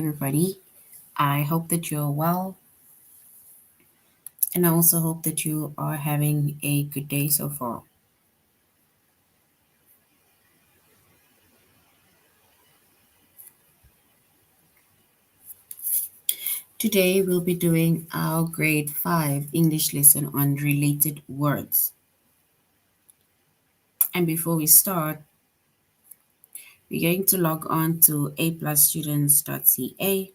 everybody. I hope that you're well, and I also hope that you are having a good day so far. Today, we'll be doing our grade 5 English lesson on related words. And before we start, we're going to log on to aplusstudents.ca.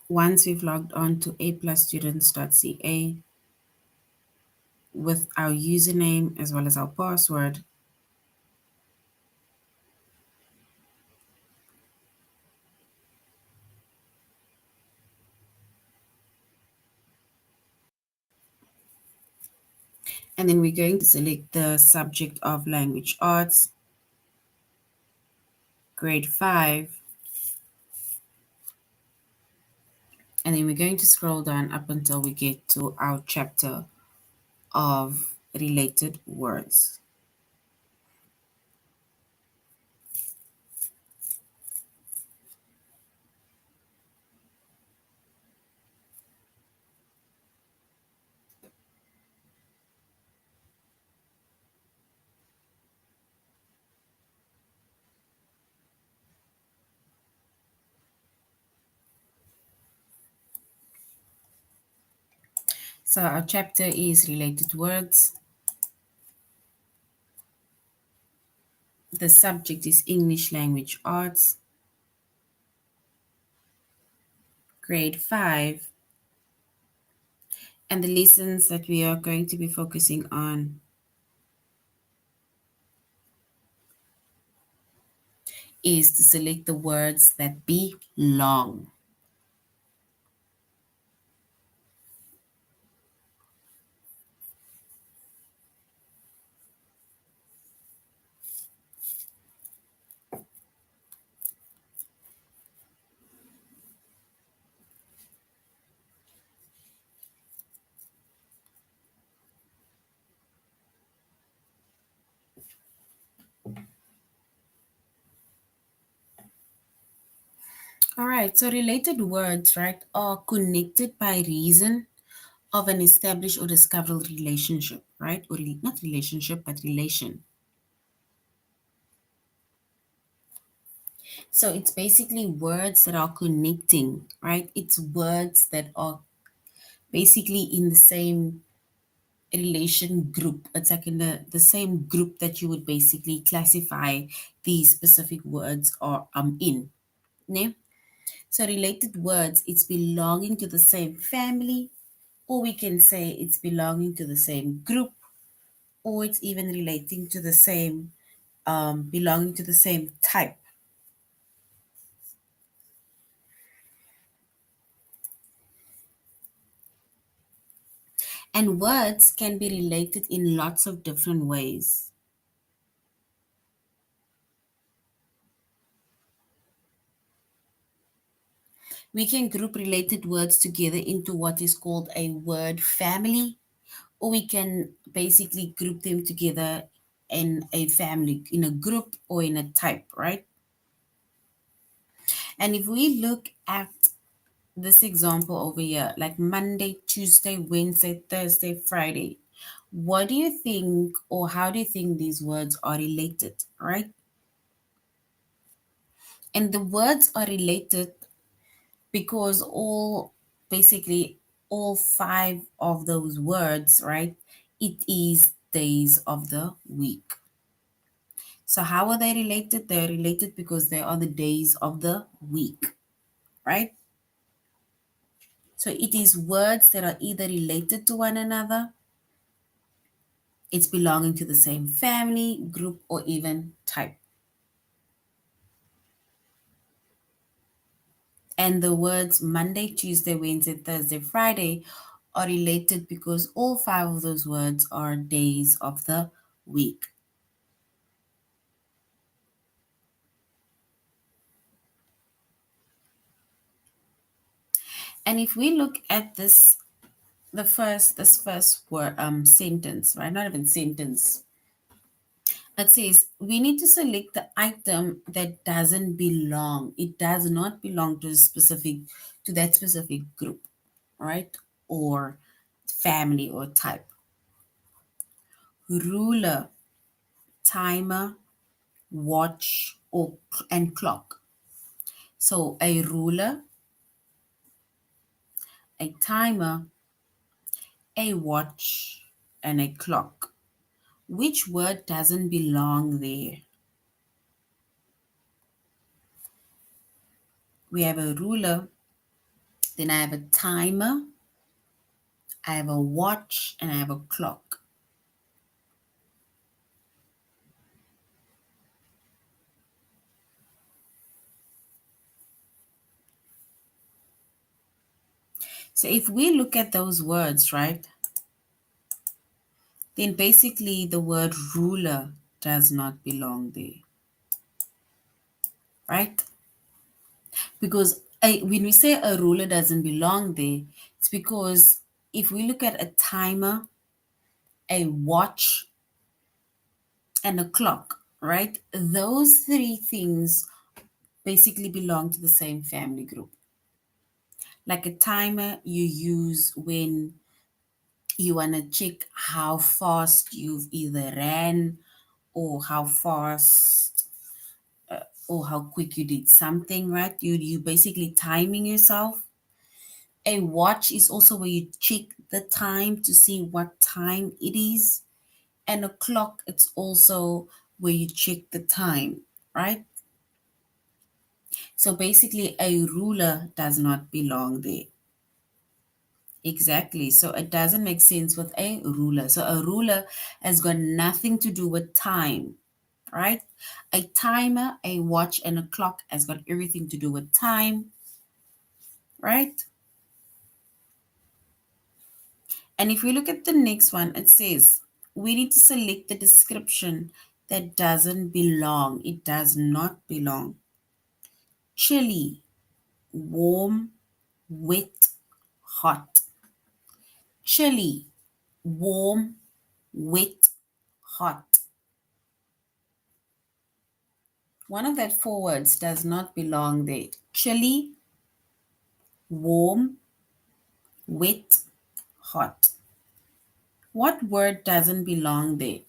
Once we've logged on to aplusstudents.ca with our username as well as our password, and then we're going to select the subject of language arts, grade 5, and then we're going to scroll down up until we get to our chapter of related words. So our chapter is related words. The subject is English language arts, grade 5, and the lessons that we are going to be focusing on is to select the words that belong. All right, so related words, right, are connected by reason of an established or discovered relationship, right? Or not relationship, but relation. So it's basically words that are connecting, right? It's words that are basically in the same relation group. It's like in the same group that you would basically classify these specific words are in. Ne? So related words, it's belonging to the same family, or we can say it's belonging to the same group, or it's even relating to the same, belonging to the same type. And words can be related in lots of different ways. We can group related words together into what is called a word family, or we can basically group them together in a family, in a group or in a type, right? And if we look at this example over here, like Monday, Tuesday, Wednesday, Thursday, Friday, what do you think, or how do you think these words are related, right? And the words are related because basically all five of those words, right? It is days of the week. So how are they related? They're related because they are the days of the week, right? So it is words that are either related to one another, it's belonging to the same family, group, or even type. And the words Monday, Tuesday, Wednesday, Thursday, Friday are related because all five of those words are days of the week. And if we look at this first word sentence, right? Not even sentence. It says we need to select the item that doesn't belong. It does not belong to a specific to that specific group, right? Or family or type. Ruler, timer, watch, and clock. So a ruler, a timer, a watch, and a clock. Which word doesn't belong there? We have a ruler, then I have a timer, I have a watch, and I have a clock. So if we look at those words, right, then basically the word ruler does not belong there, right? Because when we say a ruler doesn't belong there, it's because if we look at a timer, a watch, and a clock, right, those three things basically belong to the same family group. Like a timer you use when you want to check how fast you've either ran or how fast or how quick you did something, right? You basically timing yourself. A watch is also where you check the time to see what time it is. And a clock, it's also where you check the time, right? So basically, a ruler does not belong there. Exactly. So it doesn't make sense with a ruler. So a ruler has got nothing to do with time, right? A timer, a watch, and a clock has got everything to do with time, right? And if we look at the next one, it says we need to select the description that doesn't belong. It does not belong. Chilly, warm, wet, hot. Chilly, warm, wet, hot. One of that four words does not belong there. Chilly, warm, wet, hot. What word doesn't belong there?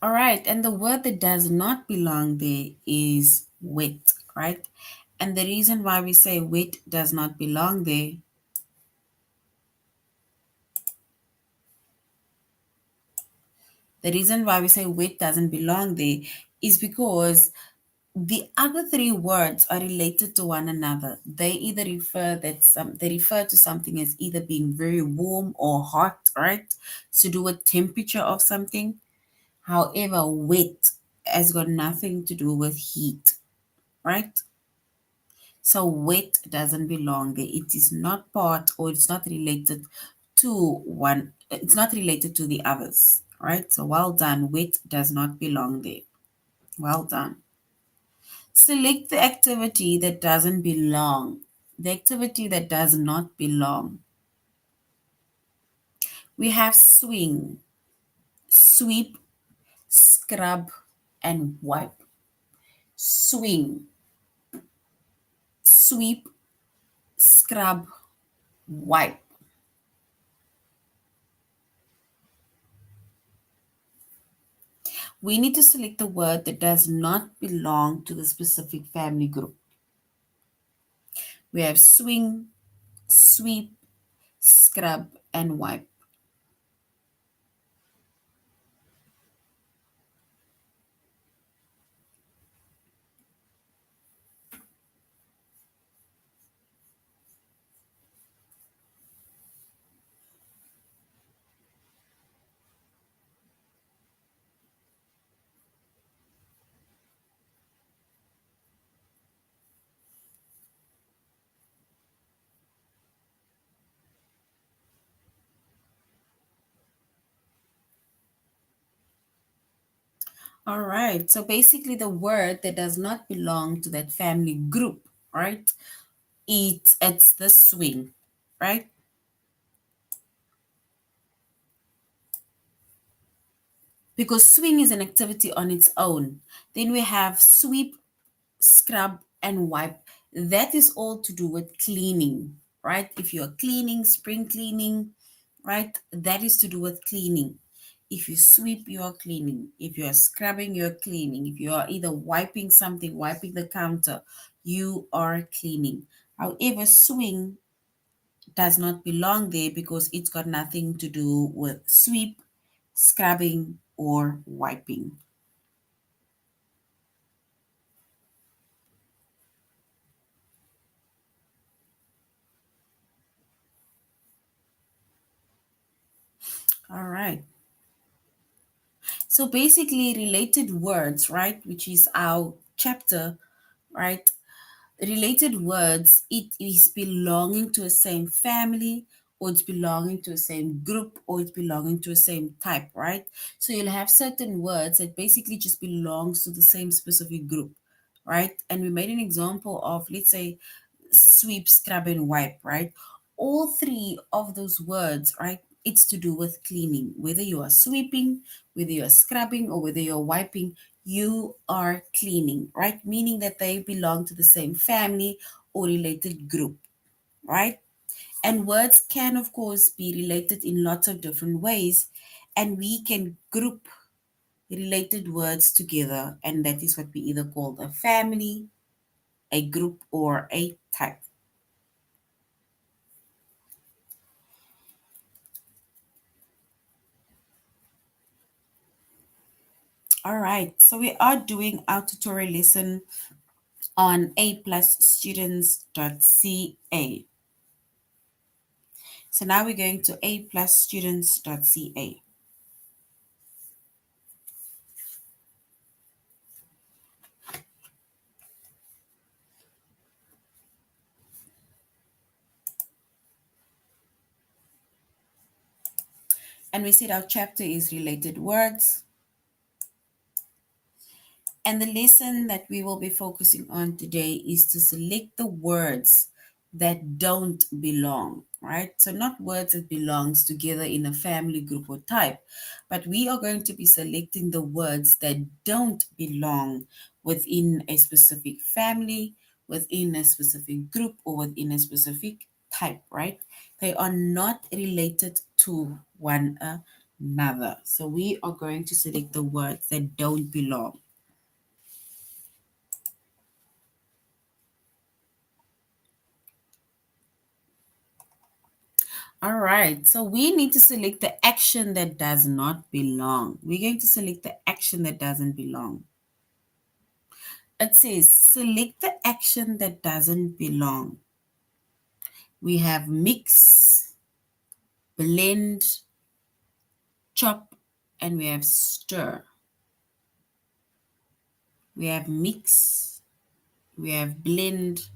All right, and the word that does not belong there is wet, right? And the reason why we say wet does not belong there, the reason why we say wet doesn't belong there is because the other three words are related to one another. They either they refer to something as either being very warm or hot, right? To do with temperature of something. However, wet has got nothing to do with heat, right? So wet doesn't belong there. It is not part or it's not related to one, it's not related to the others, right? So well done. Wet does not belong there. Well done. Select the activity that doesn't belong. The activity that does not belong. We have swing, sweep, scrub, and wipe. Swing, sweep, scrub, wipe. We need to select the word that does not belong to the specific family group. We have swing, sweep, scrub, and wipe. All right. So basically, the word that does not belong to that family group, right? It's the swing, right? Because swing is an activity on its own. Then we have sweep, scrub, and wipe. That is all to do with cleaning, right? If you're cleaning, spring cleaning, right? That is to do with cleaning. If you sweep, you're cleaning. If you're scrubbing, you're cleaning. If you are either wiping something, wiping the counter, you are cleaning. However, swing does not belong there because it's got nothing to do with sweep, scrubbing, or wiping. All right. So basically, related words, right, which is our chapter, right? Related words, it is belonging to a same family, or it's belonging to a same group, or it's belonging to a same type, right? So you'll have certain words that basically just belongs to the same specific group, right? And we made an example of, let's say, sweep, scrub, and wipe, right? All three of those words, right? It's to do with cleaning. Whether you are sweeping, whether you are scrubbing, or whether you're wiping, you are cleaning, right? Meaning that they belong to the same family or related group, right? And words can, of course, be related in lots of different ways, and we can group related words together, and that is what we either call a family, a group, or a type. All right, so we are doing our tutorial lesson on aplusstudents.ca. So now we're going to aplusstudents.ca, and we said our chapter is related words. And the lesson that we will be focusing on today is to select the words that don't belong, right? So not words that belongs together in a family group or type, but we are going to be selecting the words that don't belong within a specific family, within a specific group, or within a specific type, right? They are not related to one another. So we are going to select the words that don't belong. All right, so we need to select the action that does not belong. We're going to select the action that doesn't belong. It says select the action that doesn't belong. We have mix, blend, chop, and we have stir. We have mix, we have blend,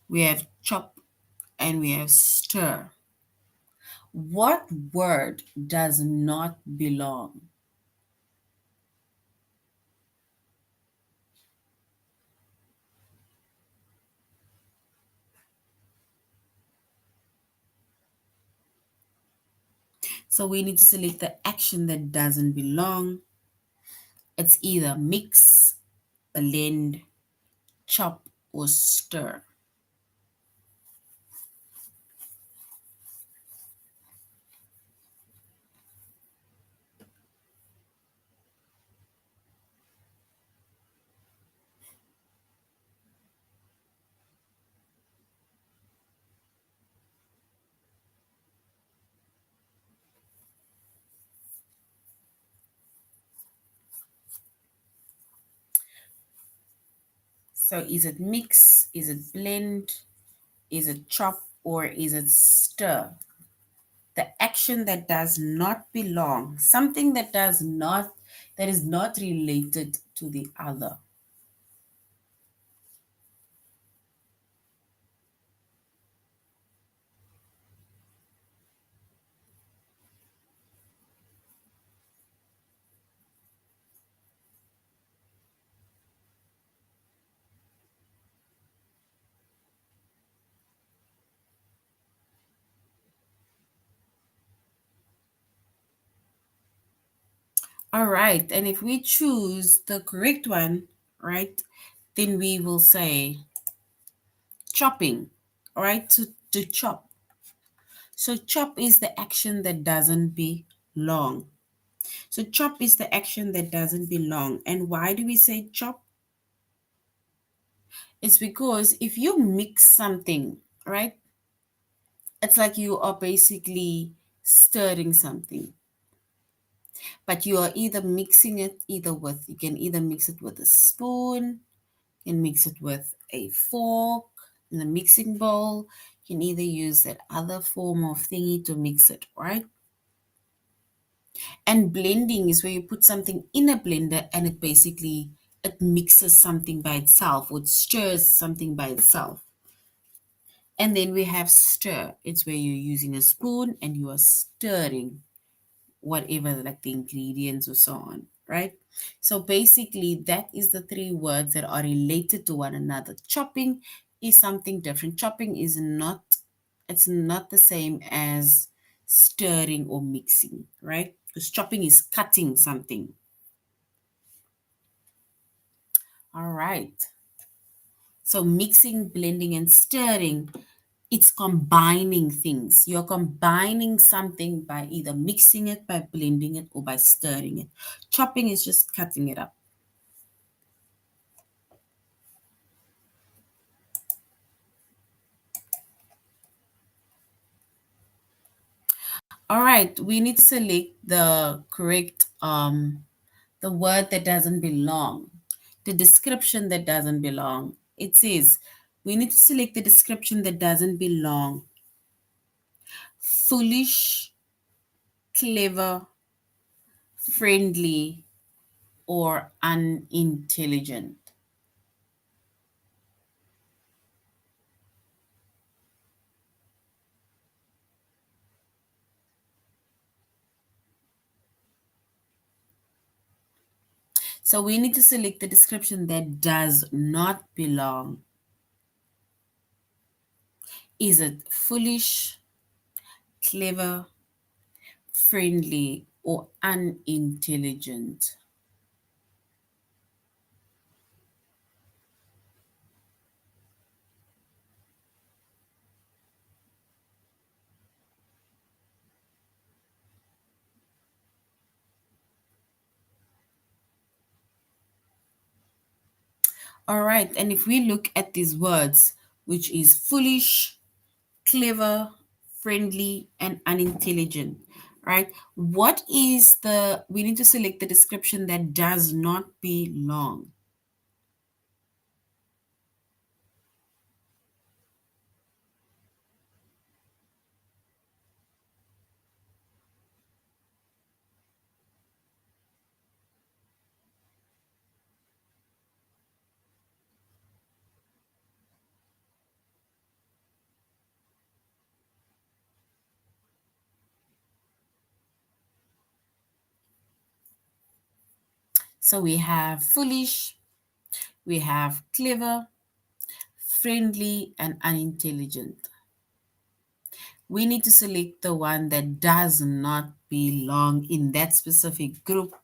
we have chop, and we have stir. What word does not belong? So we need to select the action that doesn't belong. It's either mix, blend, chop, or stir. So is it mix? Is it blend? Is it chop? Or is it stir? The action that does not belong, something that is not related to the other. All right. And if we choose the correct one, right, then we will say chopping. All right. To chop. So chop is the action that doesn't belong. So chop is the action that doesn't belong. And why do we say chop? It's because if you mix something, right, it's like you are basically stirring something. But you are either mixing it either with, you can either mix it with a spoon, you can mix it with a fork in the mixing bowl, you can either use that other form of thingy to mix it, right? And blending is where you put something in a blender and it basically it mixes something by itself or it stirs something by itself. And then we have stir. It's where you're using a spoon and you are stirring whatever like the ingredients or so on, right? So basically that is the three words that are related to one another. Chopping is something different. Chopping is not, it's not the same as stirring or mixing, right? Because chopping is cutting something. All right. So mixing, blending, and stirring, it's combining things. You're combining something by either mixing it, by blending it, or by stirring it. Chopping is just cutting it up. All right, we need to select the correct the word that doesn't belong, the description that doesn't belong. It says we need to select the description that doesn't belong. Foolish, clever, friendly, or unintelligent. So we need to select the description that does not belong. Is it foolish, clever, friendly, or unintelligent? All right, and if we look at these words, which is foolish, clever, friendly, and unintelligent, right? What is the, we need to select the description that does not belong. So we have foolish, we have clever, friendly, and unintelligent. We need to select the one that does not belong in that specific group,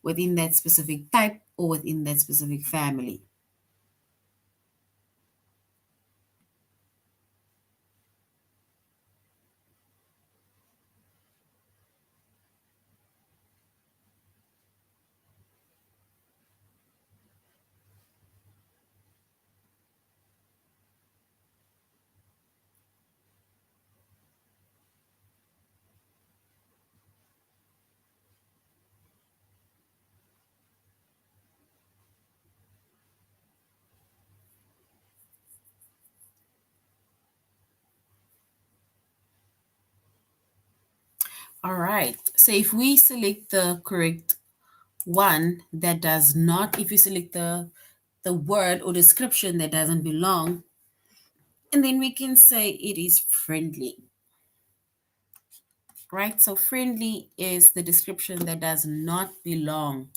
within that specific type, or within that specific family. All right. So if we select the correct one that does not, if you select the word or description that doesn't belong, and then we can say it is friendly, right? So friendly is the description that does not belong.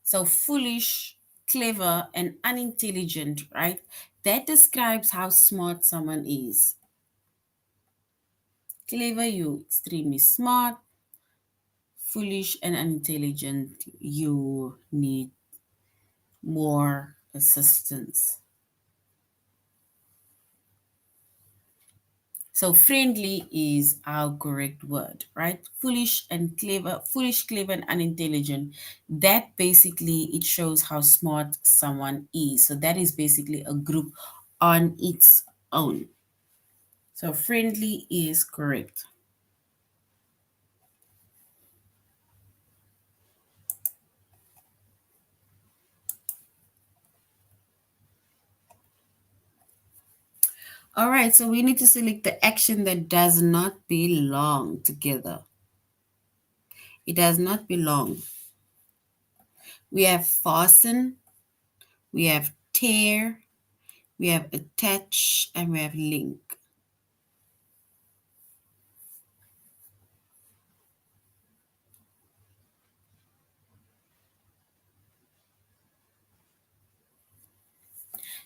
So foolish, clever, and unintelligent, right? That describes how smart someone is. Clever, you extremely smart. foolish and unintelligent, you need more assistance. So friendly is our correct word, right? Foolish and clever, foolish, clever, and unintelligent. That basically it shows how smart someone is. So that is basically a group on its own. So friendly is correct. All right, so we need to select the action that does not belong together. It does not belong. We have fasten, we have tear, we have attach, and we have link.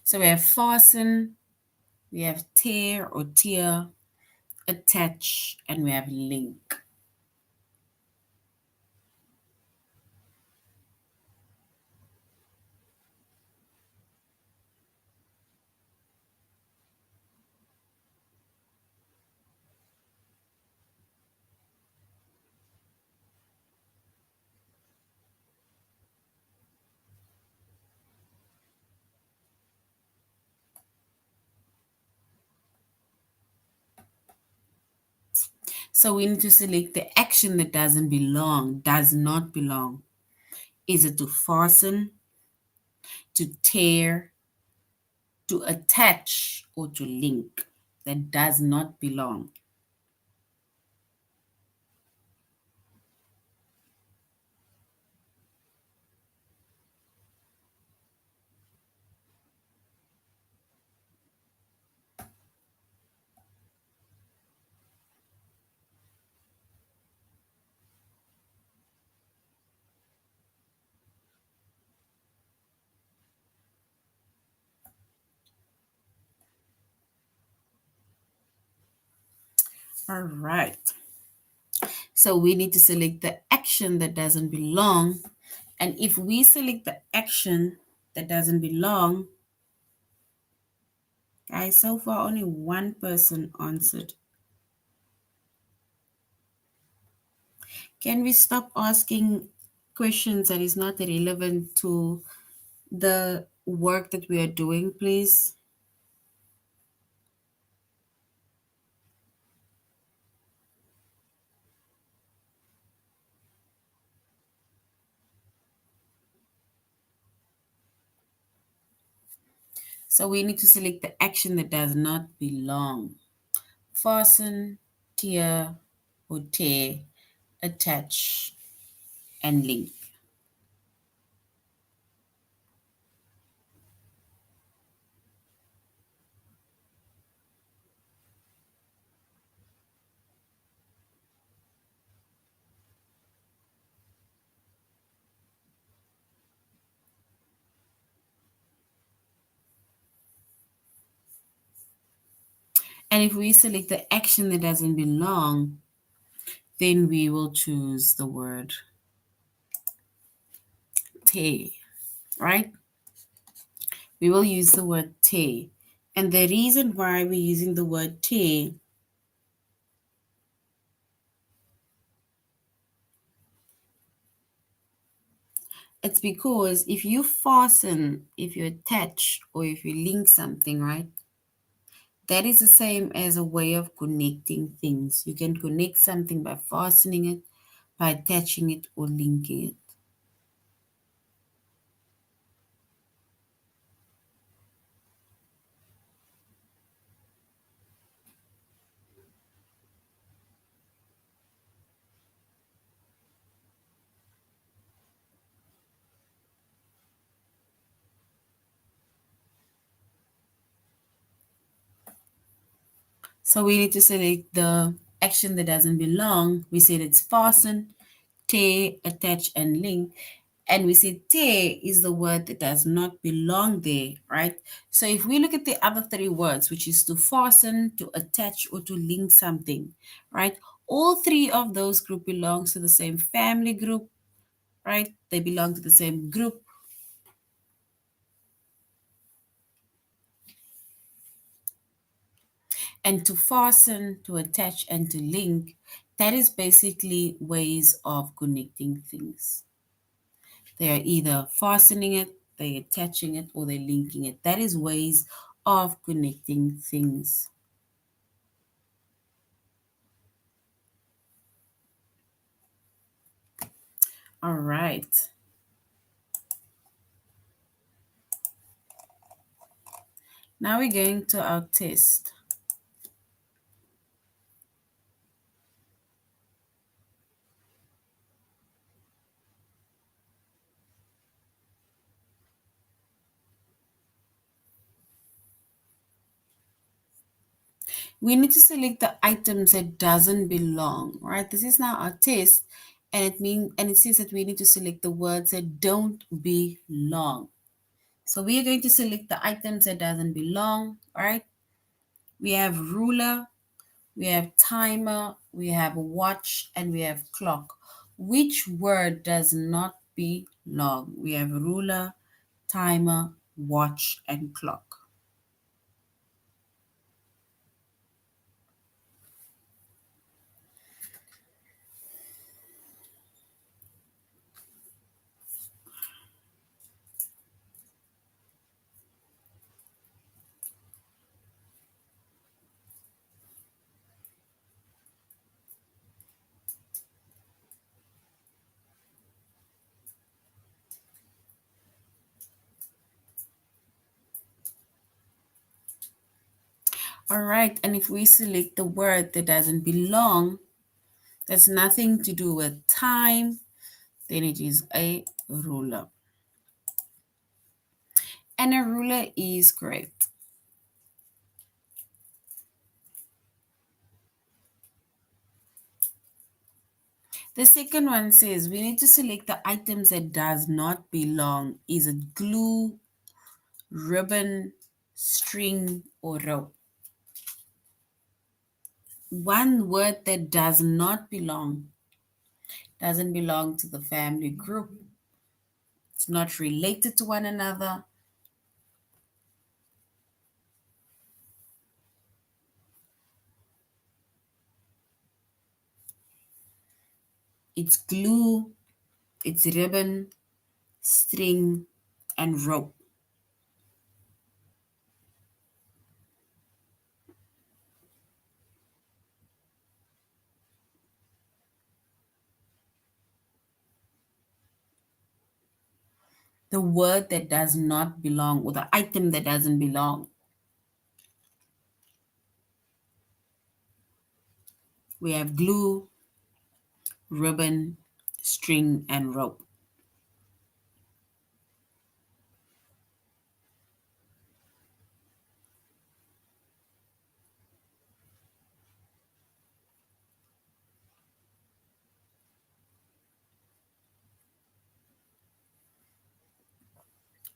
So we have fasten, we have tear or tear, attach, and we have link. So we need to select the action that doesn't belong, does not belong. Is it to fasten, to tear, to attach, or to link? That does not belong. All right. So we need to select the action that doesn't belong. And if we select the action that doesn't belong, guys, so far only one person answered. Can we stop asking questions that is not relevant to the work that we are doing, please? So we need to select the action that does not belong. Fasten, tear, or tear, attach, and link. And if we select the action that doesn't belong, then we will choose the word te, right? We will use the word te. And the reason why we're using the word te, it's because if you fasten, if you attach, or if you link something, right? That is the same as a way of connecting things. You can connect something by fastening it, by attaching it, or linking it. So we need to select the action that doesn't belong. We said it's fasten, tear, attach, and link. And we said tear is the word that does not belong there, right? So if we look at the other three words, which is to fasten, to attach, or to link something, right? all three of those group belongs to the same family group, right? They belong to the same group. And to fasten, to attach, and to link, that is basically ways of connecting things. They are either fastening it, they're attaching it, or they're linking it. That is ways of connecting things. All right. Now we're going to our test. We need to select the items that doesn't belong, right? This is now our test, and it says that we need to select the words that don't belong. So we are going to select the items that doesn't belong, all right? We have ruler, we have timer, we have watch, and we have clock. Which word does not belong? We have ruler, timer, watch, and clock. All right, and if we select the word that doesn't belong, that's nothing to do with time, then it is a ruler. And a ruler is correct. The second one says we need to select the items that does not belong. Is it glue, ribbon, string, or rope? One word that does not belong doesn't belong to the family group. It's not related to one another. It's glue, it's ribbon, string, and rope. The word that does not belong or the item that doesn't belong. We have glue, ribbon, string, and rope.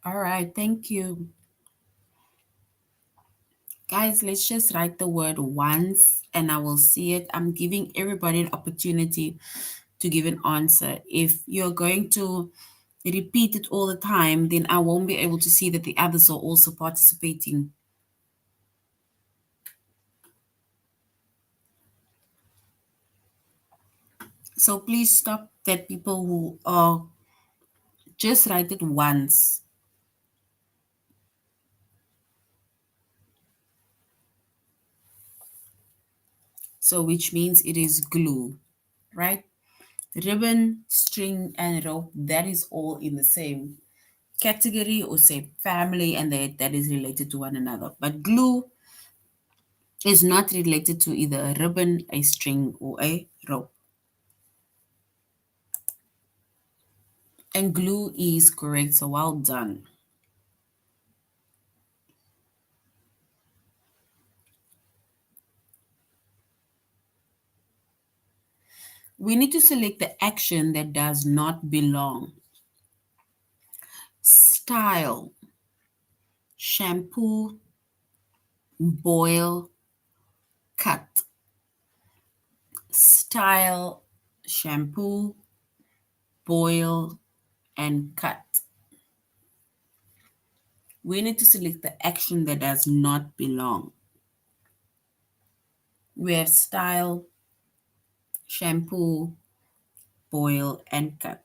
All right, thank you. Guys, let's just write the word once and I will see it. I'm giving everybody an opportunity to give an answer. If you're going to repeat it all the time, then I won't be able to see that the others are also participating. So please stop that people who are just write it once. So which means it is glue, right? Ribbon, string, and rope, that is all in the same category or same family, and that is related to one another. But glue is not related to either a ribbon, a string, or a rope. And glue is correct, so well done. We need to select the action that does not belong. Style, shampoo, boil, cut. style, shampoo, boil, and cut. We need to select the action that does not belong. We have style, shampoo, boil, and cut.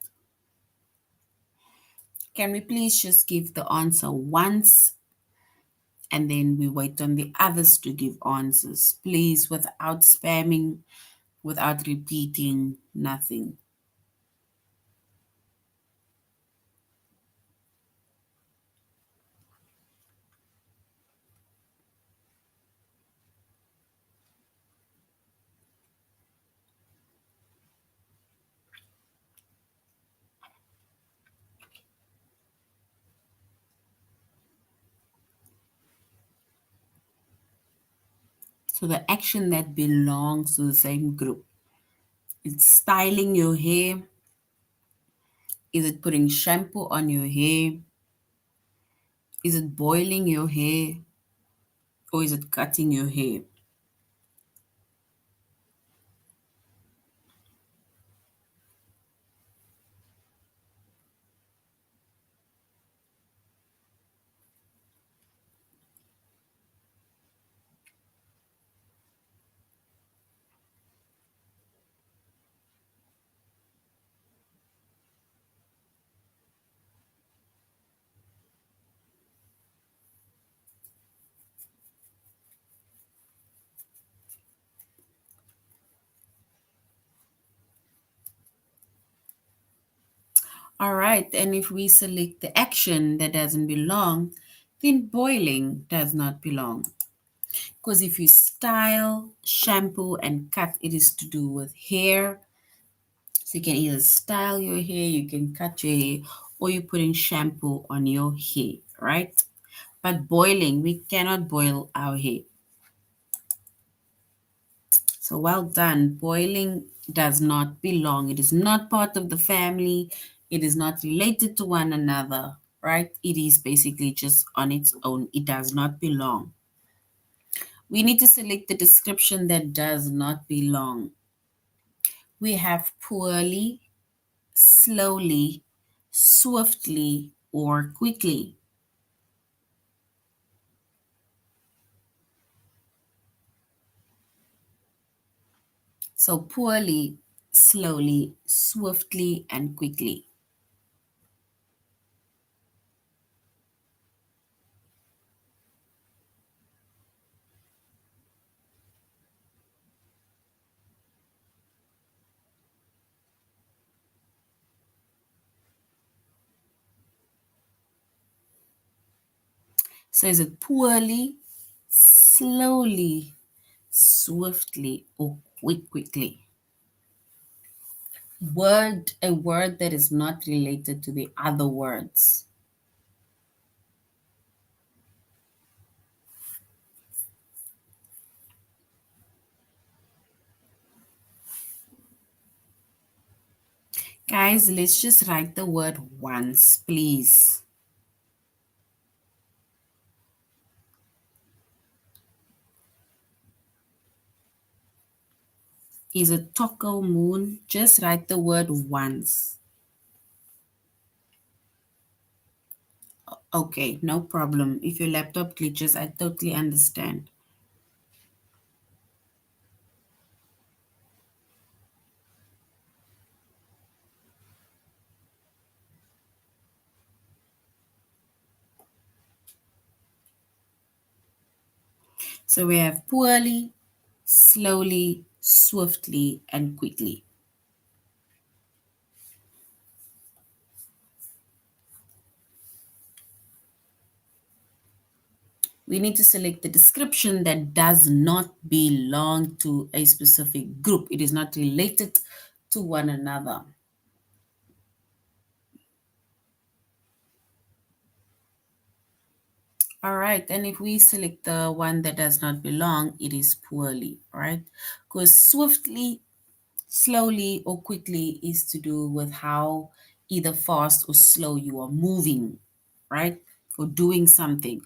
Can we please just give the answer once and then we wait on the others to give answers? Please, without spamming, without repeating, nothing. So the action that belongs to the same group. It's styling your hair. Is it putting shampoo on your hair? Is it boiling your hair? Or is it cutting your hair? All right, and if we select the action that doesn't belong, then boiling does not belong. Because if you style, shampoo, and cut, it is to do with hair. So you can either style your hair, you can cut your hair, or you're putting shampoo on your hair, right? But boiling, we cannot boil our hair. So well done. Boiling does not belong. It is not part of the family. It is not related to one another, right? It is basically just on its own. It does not belong. We need to select the description that does not belong. We have poorly, slowly, swiftly, or quickly. So poorly, slowly, swiftly, and quickly. So is it poorly, slowly, swiftly, or quickly? A word that is not related to the other words. Guys, let's just write the word once, please. Is it Toko Moon? Just write the word once. Okay, no problem. If your laptop glitches, I totally understand. So we have poorly, slowly, swiftly, and quickly. We need to select the description that does not belong to a specific group. It is not related to one another. All right, and if we select the one that does not belong, it is poorly, right? Because swiftly, slowly, or quickly is to do with how either fast or slow you are moving, right? Or doing something.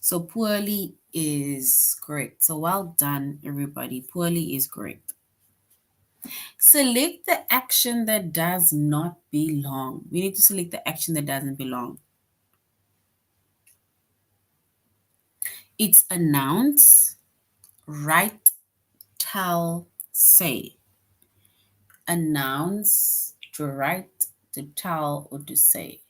So poorly is correct. So well done, everybody. Poorly is correct. Select the action that does not belong. We need to select the action that doesn't belong. It's announce, write, tell, say. Announce, to write, to tell, or to say.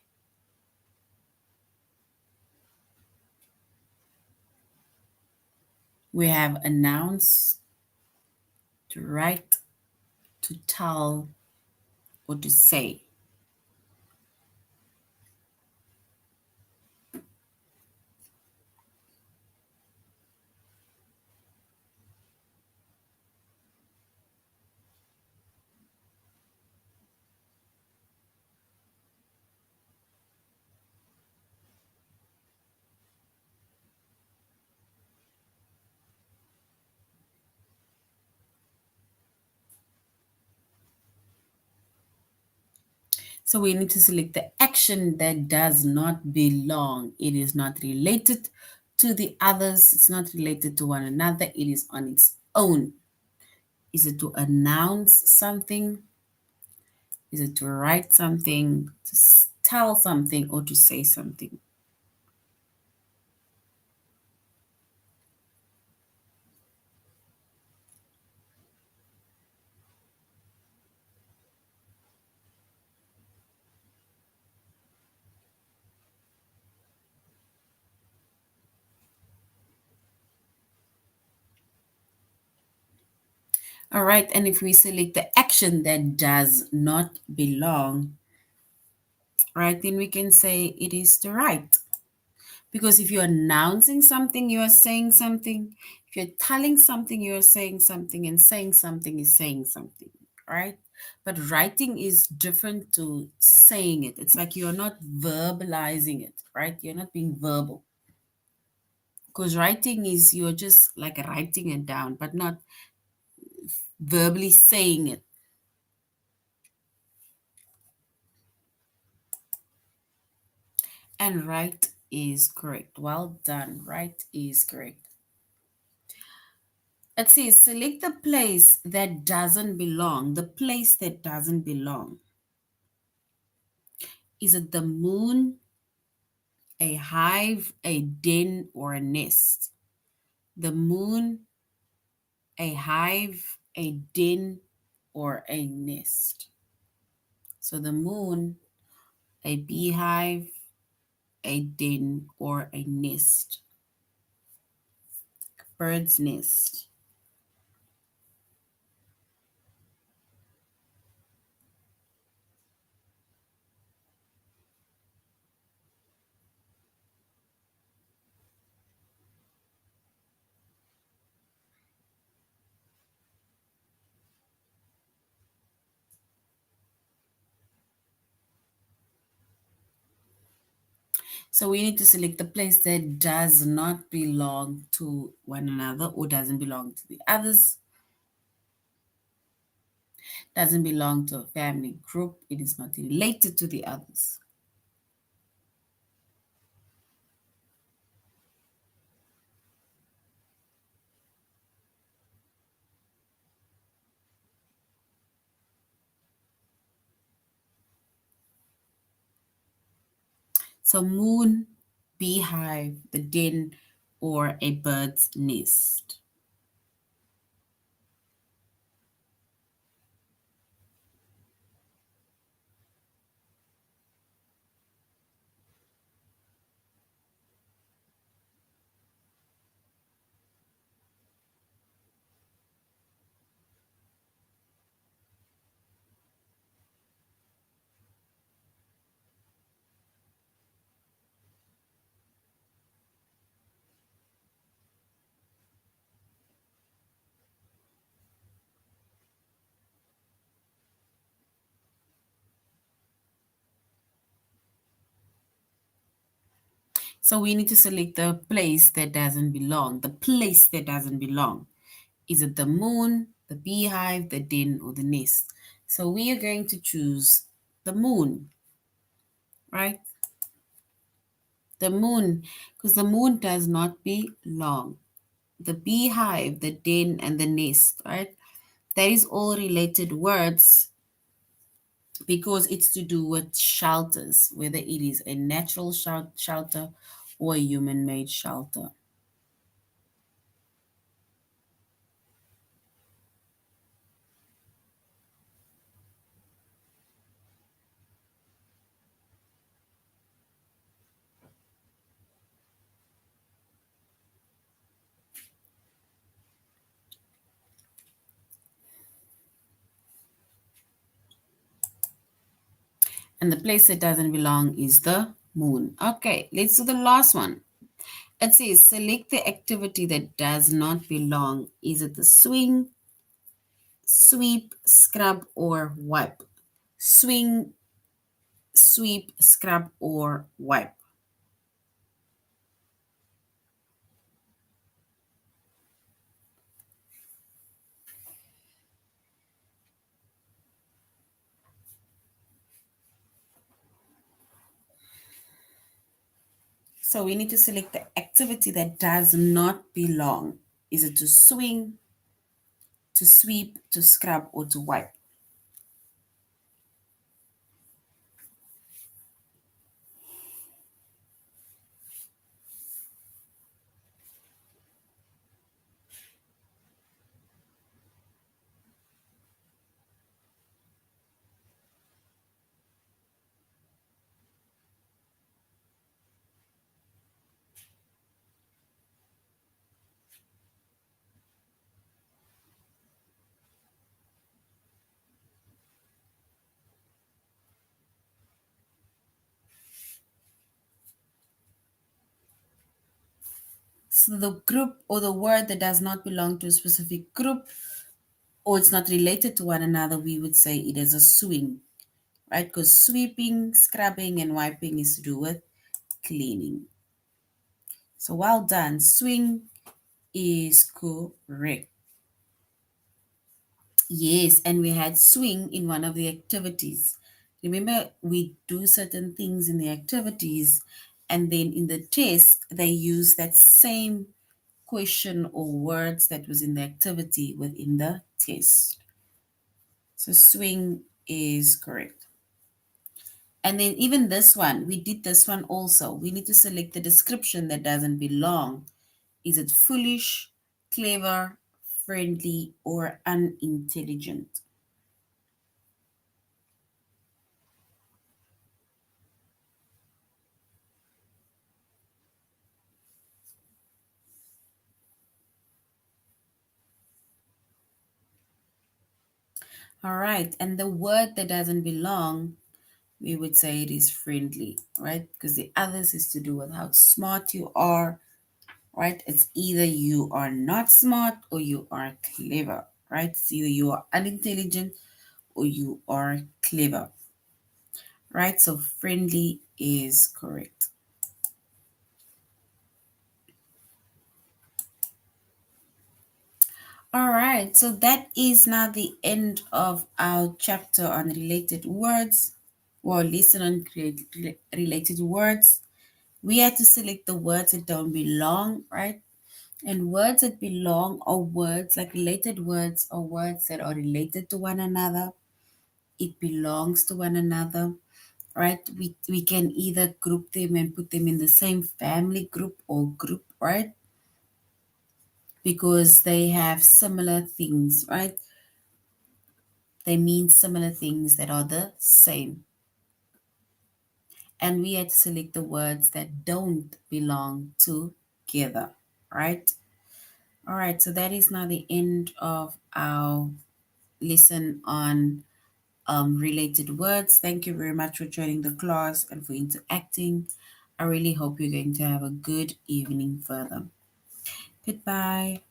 We have announce, to write, to tell, or to say. So we need to select the action that does not belong. It is not related to the others. It's not related to one another. It is on its own. Is it to announce something? Is it to write something, to tell something, or to say something? All right, and if we select the action that does not belong, right, then we can say it is to write. Because if you're announcing something, you are saying something. If you're telling something, you are saying something, and saying something is saying something, right? But writing is different to saying it. It's like you're not verbalizing it, right? You're not being verbal. Because writing is you're just like writing it down, but not verbally saying it. And right is correct. Well done. Right is correct. Let's see, select the place that doesn't belong. The place that doesn't belong. Is it the moon, a hive, a den, or a nest? The moon, a hive, a den, or a nest? So the moon, a beehive, a den, or a nest. Bird's nest. So we need to select the place that does not belong to one another or doesn't belong to the others, doesn't belong to a family group, it is not related to the others. So moon, beehive, the den, or a bird's nest. So we need to select the place that doesn't belong. The place that doesn't belong. Is it the moon, the beehive, the den, or the nest? So we are going to choose the moon, right? The moon, because the moon does not belong. The beehive, the den, and the nest, right? That is all related words because it's to do with shelters, whether it is a natural shelter or a human made shelter. And the place that doesn't belong is the moon. Okay, let's do the last one. It says select the activity that does not belong. Is it the swing, sweep, scrub, or wipe? Swing, sweep, scrub, or wipe. So we need to select the activity that does not belong. Is it to swing, to sweep, to scrub, or to wipe? So the group or the word that does not belong to a specific group or it's not related to one another, we would say it is a swing, right? Because sweeping, scrubbing, and wiping is to do with cleaning. So well done. Swing is correct. Yes, and we had swing in one of the activities. Remember, we do certain things in the activities, and then in the test, they use that same question or words that was in the activity within the test. So swing is correct. And then even this one, we did this one also. We need to select the description that doesn't belong. Is it foolish, clever, friendly, or unintelligent? All right. And the word that doesn't belong, we would say it is friendly, right? Because the others is to do with how smart you are, right? It's either you are not smart or you are clever, right? It's either you are unintelligent or you are clever, right? So friendly is correct. All right, so that is now the end of our chapter on related words or listen on related words. We had to select the words that don't belong, right? And words that belong are words like related words or words that are related to one another. It belongs to one another, right? We can either group them and put them in the same family group or group, right? Because they have similar things, right? They mean similar things that are the same. And we had to select the words that don't belong together, right? All right, so that is now the end of our lesson on related words. Thank you very much for joining the class and for interacting. I really hope you're going to have a good evening further. Goodbye.